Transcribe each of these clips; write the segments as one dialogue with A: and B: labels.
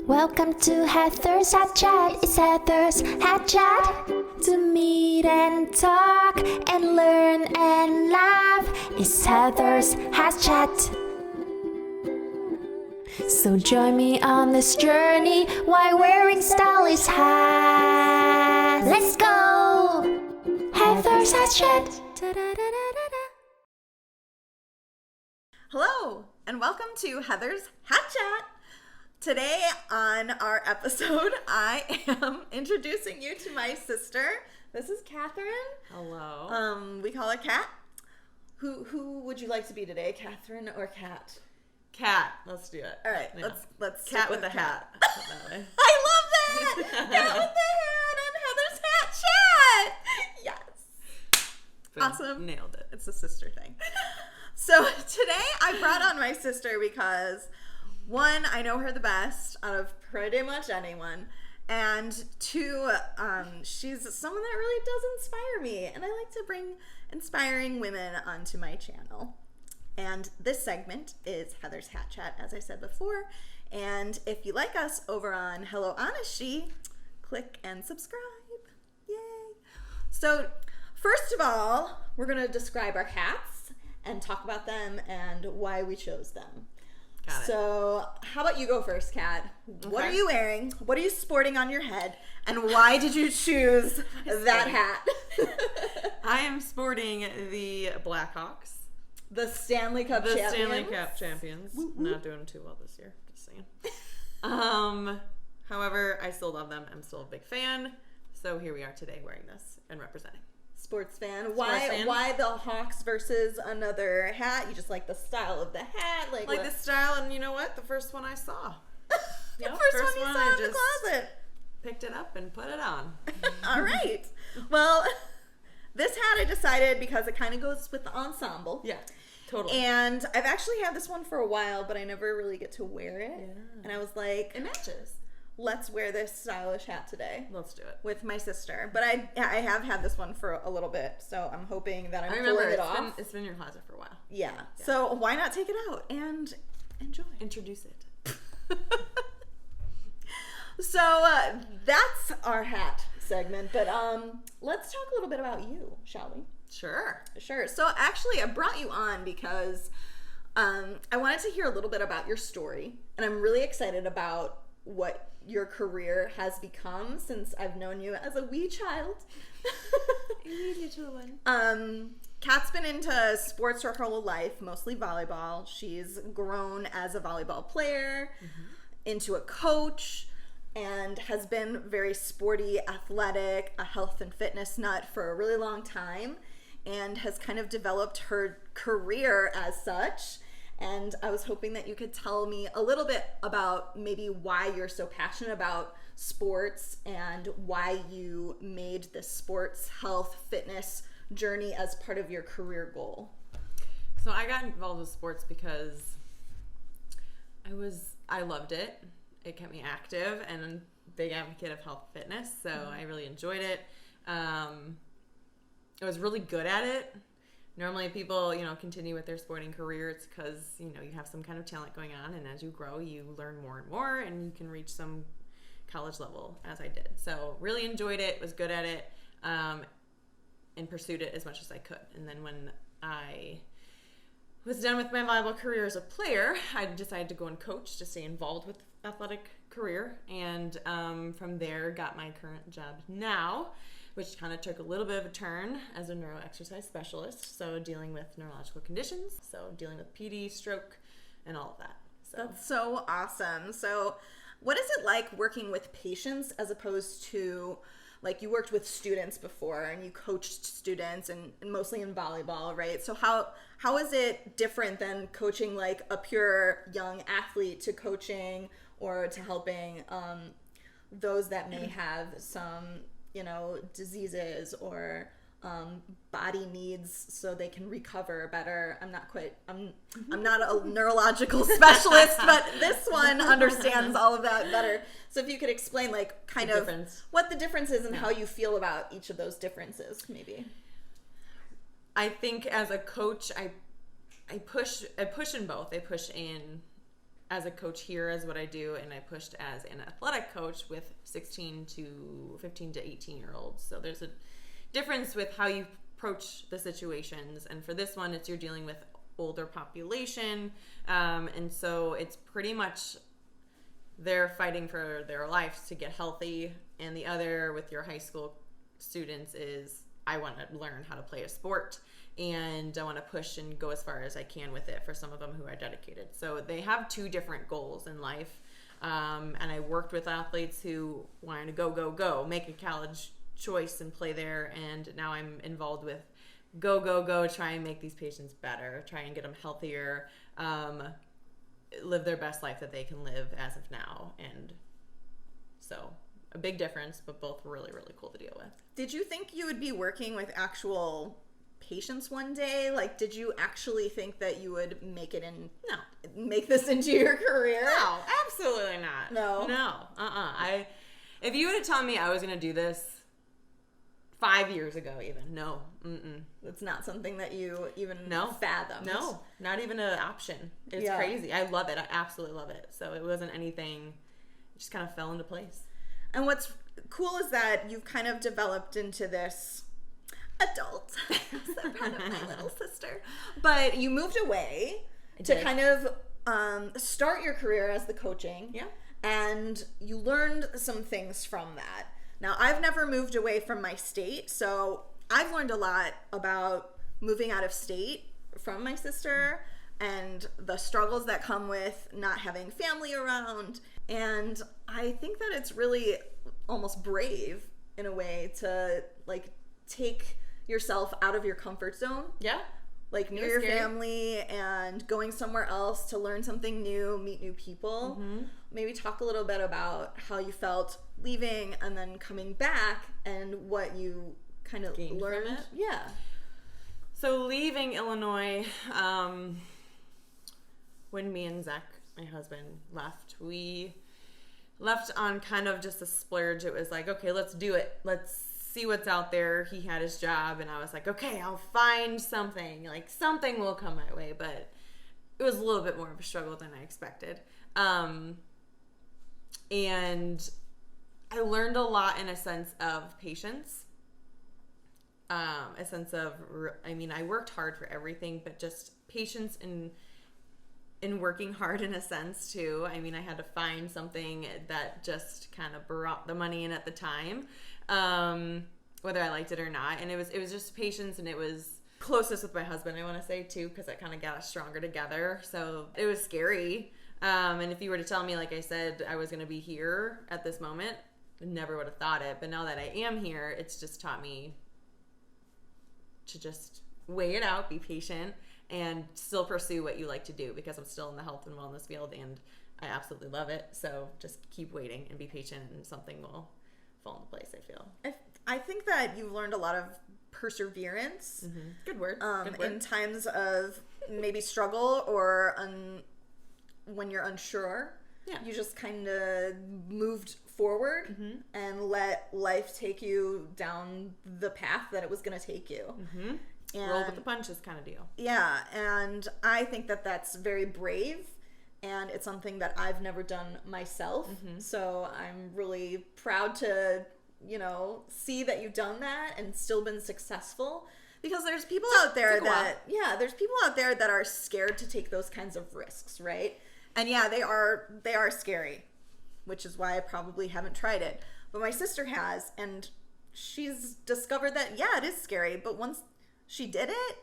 A: Welcome to Heather's Hat Chat. It's Heather's Hat Chat. To meet and talk and learn and laugh. It's Heather's Hat Chat. So join me on this journey while wearing stylish hats. Let's go! Heather's Hat Chat.
B: Hello, and welcome to Heather's Hat Chat. Today on our episode, I am introducing you to my sister. This is Katherine.
C: Hello.
B: We call her Kat. Who would you like to be today, Katherine or Kat?
C: Cat. Let's do it.
B: All right,
C: Yeah.
B: let's
C: Cat
B: stick
C: with a hat. That way.
B: I love that. Kat with the hat and Heather's Hat Chat. Yes.
C: Boom.
B: Awesome.
C: Nailed it.
B: It's a sister thing. So today I brought on my sister because, one, I know her the best out of pretty much anyone, and two, she's someone that really does inspire me, and I like to bring inspiring women onto my channel. And this segment is Heather's Hat Chat, as I said before, and if you like us over on HonestShe, click and subscribe. Yay! So first of all, we're going to describe our hats and talk about them and why we chose them.
C: Got it.
B: So how about you go first, Kat? What
C: Okay.
B: are you wearing? What are you sporting on your head? And why did you choose that hat?
C: I am sporting the Blackhawks.
B: The Stanley Cup
C: The
B: champions.
C: Stanley Cup champions.
B: Woo, woo.
C: Not doing too well this year. Just saying. However, I still love them. I'm still a big fan. So here we are today wearing this and representing.
B: Sports fan.
C: Sports fan.
B: Why the Hawks versus another hat? You just like the style of the hat?
C: Like
B: what?
C: the style, and you know what? The first one I saw.
B: The
C: Yep,
B: first one
C: first
B: you
C: one
B: saw
C: I
B: in the
C: just-
B: closet.
C: Picked it up and put it on.
B: All right. Well, this hat I decided because it kind of goes with the ensemble.
C: Yeah, totally.
B: And I've actually had this one for a while, but I never really get to wear it.
C: Yeah.
B: And I was like,
C: It matches.
B: let's wear this stylish hat today
C: Let's do it.
B: with my sister. But I have had this one for a little bit, so I'm hoping that I'm
C: I remember
B: pulling it off.
C: it's been in your closet for a while.
B: Yeah. So why not take it out and enjoy?
C: Introduce it.
B: So that's our hat segment. But let's talk a little bit about you, shall we?
C: Sure.
B: Sure. So actually, I brought you on because I wanted to hear a little bit about your story, and I'm really excited about what your career has become since I've known you as a wee child.
C: A little one.
B: Kat's been into sports her whole life, mostly volleyball. She's grown as a volleyball player, into a coach, and has been very sporty, athletic, a health and fitness nut for a really long time, and has kind of developed her career as such. And I was hoping that you could tell me a little bit about maybe why you're so passionate about sports and why you made this sports, health, fitness journey as part of your career goal.
C: So I got involved with sports because I loved it. It kept me active and a big advocate of health and fitness. So I really enjoyed it. I was really good at it. Normally people, continue with their sporting career. It's because, you have some kind of talent going on. And as you grow, you learn more and more and you can reach some college level as I did. So really enjoyed it, was good at it, and pursued it as much as I could. And then when I was done with my volleyball career as a player, I decided to go and coach to stay involved with the athletic career. And from there, got my current job now, which kind of took a little bit of a turn as a neuroexercise specialist. So dealing with neurological conditions, so dealing with PD, stroke, and all of that. So
B: That's so awesome. So what is it like working with patients as opposed to, like, you worked with students before and you coached students and mostly in volleyball, right? So how is it different than coaching like a pure young athlete to coaching or to helping those that may have some, diseases or body needs so they can recover better? I'm not a neurological specialist, but this one understands all of that better. So if you could explain kind of what the difference is and how you feel about each of those differences, maybe.
C: I think as a coach, I push in both. I push in as a coach here as what I do, and I pushed as an athletic coach with 16 to 15 to 18-year-olds. So there's a difference with how you approach the situations. And for this one, you're dealing with older population. And so it's pretty much they're fighting for their lives to get healthy. And the other with your high school students is I want to learn how to play a sport, and I want to push and go as far as I can with it for some of them who are dedicated. So they have two different goals in life. And I worked with athletes who wanted to go, make a college choice and play there. And now I'm involved with go, try and make these patients better, try and get them healthier, live their best life that they can live as of now. And so a big difference, but both really, really cool to deal with.
B: Did you think you would be working with actual patients one day? Like, did you actually think that you would make it in?
C: No.
B: Make this into your career?
C: No, absolutely not.
B: No?
C: If you would have told me I was going to do this 5 years ago even, no.
B: It's not something that you even fathomed.
C: No, not even an option. It's crazy. I love it. I absolutely love it. So it wasn't anything, it just kind of fell into place.
B: And what's cool is that you've kind of developed into this adult. So proud of my little sister. But you moved away to kind of start your career as the coaching.
C: Yeah.
B: And you learned some things from that. Now, I've never moved away from my state, so I've learned a lot about moving out of state from my sister and the struggles that come with not having family around. And I think that it's really almost brave in a way to like take yourself out of your comfort zone.
C: Yeah.
B: Like near your family and going somewhere else to learn something new, meet new people. Mm-hmm. Maybe talk a little bit about how you felt leaving and then coming back and what you kind of
C: gained
B: learned
C: from it.
B: Yeah.
C: So leaving Illinois, when me and Zach, my husband, left, we left on kind of just a splurge. It was like, okay, let's do it. Let's see what's out there. He had his job, and I was like, okay, I'll find something. Like, something will come my way. But it was a little bit more of a struggle than I expected. And I learned a lot in a sense of patience. A sense of, I worked hard for everything, but just patience in working hard in a sense too. I had to find something that just kind of brought the money in at the time, whether I liked it or not. And it was just patience, and it was closest with my husband, I want to say too, because that kind of got us stronger together. So it was scary. And if you were to tell me, like I said, I was going to be here at this moment, I never would have thought it. But now that I am here, it's just taught me to just weigh it out, be patient, and still pursue what you like to do, because I'm still in the health and wellness field and I absolutely love it. So just keep waiting and be patient, and something will fall into place, I feel.
B: I think that you've learned a lot of perseverance.
C: Mm-hmm. Good word.
B: In times of maybe struggle or when you're unsure. Yeah. You just kind of moved forward and let life take you down the path that it was going to take you. Mm-hmm. And
C: roll with the punches kind of deal.
B: Yeah, and I think that that's very brave, and it's something that I've never done myself. Mm-hmm. So I'm really proud to, see that you've done that and still been successful, because there's people out there that are scared to take those kinds of risks, right? And yeah, they are scary, which is why I probably haven't tried it. But my sister has, and she's discovered that, yeah, it is scary, but once she did it,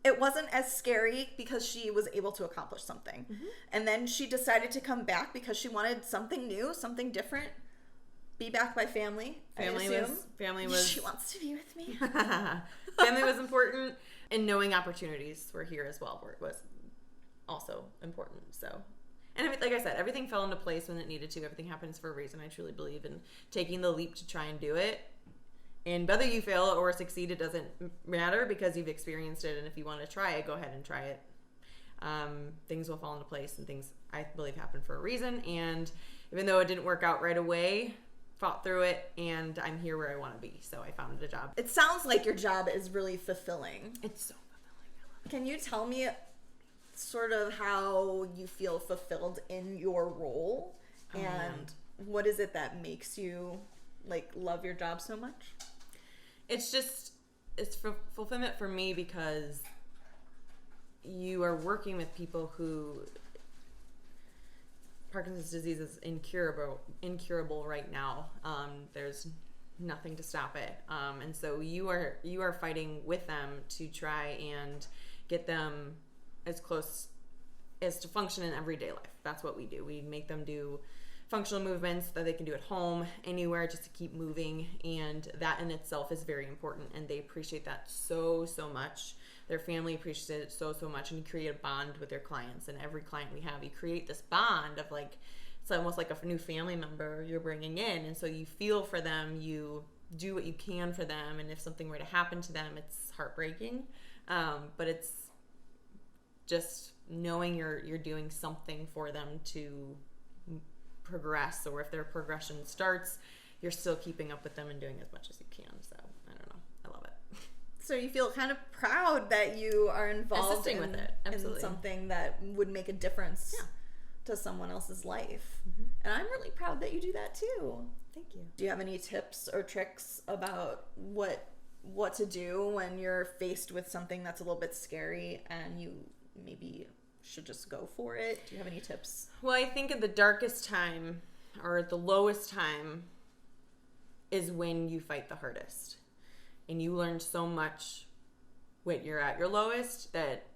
B: it wasn't as scary because she was able to accomplish something. Mm-hmm. And then she decided to come back because she wanted something new, something different. Be back by family.
C: Family was.
B: She wants to be with me.
C: Family was important, and knowing opportunities were here as well. It was also important. So, and like I said, everything fell into place when it needed to. Everything happens for a reason. I truly believe in taking the leap to try and do it. And whether you fail or succeed, it doesn't matter, because you've experienced it. And if you want to try it, go ahead and try it. Things will fall into place, and things, I believe, happen for a reason. And even though it didn't work out right away, fought through it, and I'm here where I want to be. So I found a job.
B: It sounds like your job is really fulfilling.
C: It's so fulfilling. I love it.
B: Can you tell me sort of how you feel fulfilled in your role, and what is it that makes you like love your job so much?
C: It's fulfillment for me because you are working with people who Parkinson's disease is incurable right now. There's nothing to stop it, and so you are fighting with them to try and get them as close as to function in everyday life. That's what we do. We make them do functional movements that they can do at home, anywhere, just to keep moving, and that in itself is very important, and they appreciate that so much. Their family appreciates it so much, and you create a bond with their clients. And every client we have, you create this bond of like, it's almost like a new family member you're bringing in, and so you feel for them, you do what you can for them, and if something were to happen to them, it's heartbreaking, but it's just knowing you're doing something for them to progress, or if their progression starts, you're still keeping up with them and doing as much as you can. So I don't know, I love it.
B: So you feel kind of proud that you are involved
C: with it. Absolutely.
B: In something that would make a difference to someone else's life. And I'm really proud that you do that too.
C: Thank you.
B: Do you have any tips or tricks about what to do when you're faced with something that's a little bit scary and you maybe should just go for it? Do you have any tips?
C: Well, I think at the darkest time or at the lowest time is when you fight the hardest. And you learn so much when you're at your lowest that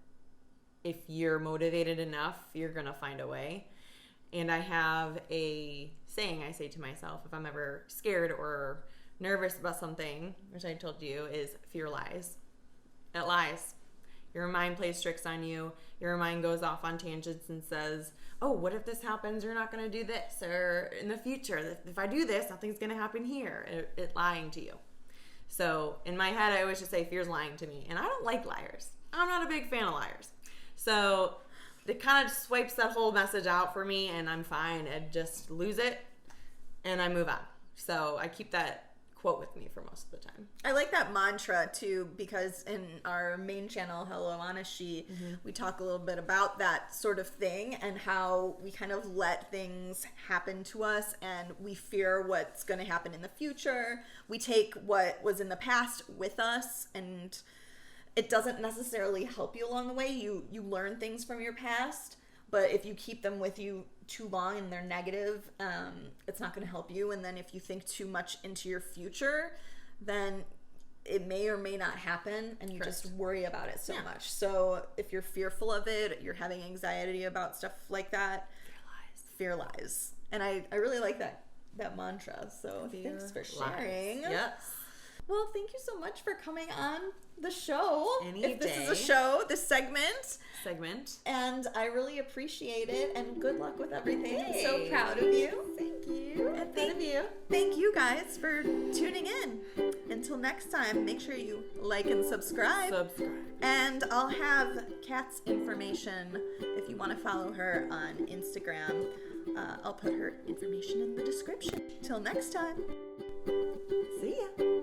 C: if you're motivated enough, you're going to find a way. And I have a saying I say to myself if I'm ever scared or nervous about something, which I told you, is fear lies. It lies. Your mind plays tricks on you. Your mind goes off on tangents and says, oh, what if this happens? You're not going to do this. Or in the future, if I do this, nothing's going to happen here. It lying to you. So in my head, I always just say fear's lying to me. And I don't like liars. I'm not a big fan of liars. So it kind of swipes that whole message out for me, and I'm fine. I just lose it and I move on. So I keep that quote with me for most of the time.
B: I like that mantra too, because in our main channel, Hello HonestShe, we talk a little bit about that sort of thing and how we kind of let things happen to us and we fear what's going to happen in the future. We take what was in the past with us, and it doesn't necessarily help you along the way. You learn things from your past, but if you keep them with you too long and they're negative, it's not going to help you. And then if you think too much into your future, then it may or may not happen, and you just worry about it so much. So if you're fearful of it, you're having anxiety about stuff like that, fear lies. And I really like that mantra. So thanks for sharing.
C: Yes.
B: Well, thank you so much for coming on the show.
C: If
B: this is a show, this segment. And I really appreciate it, and good luck with everything. I'm so proud of you.
C: Thank you.
B: And thank you guys for tuning in. Until next time, make sure you like and subscribe. And I'll have Kat's information if you want to follow her on Instagram. I'll put her information in the description. Till next time.
C: See ya.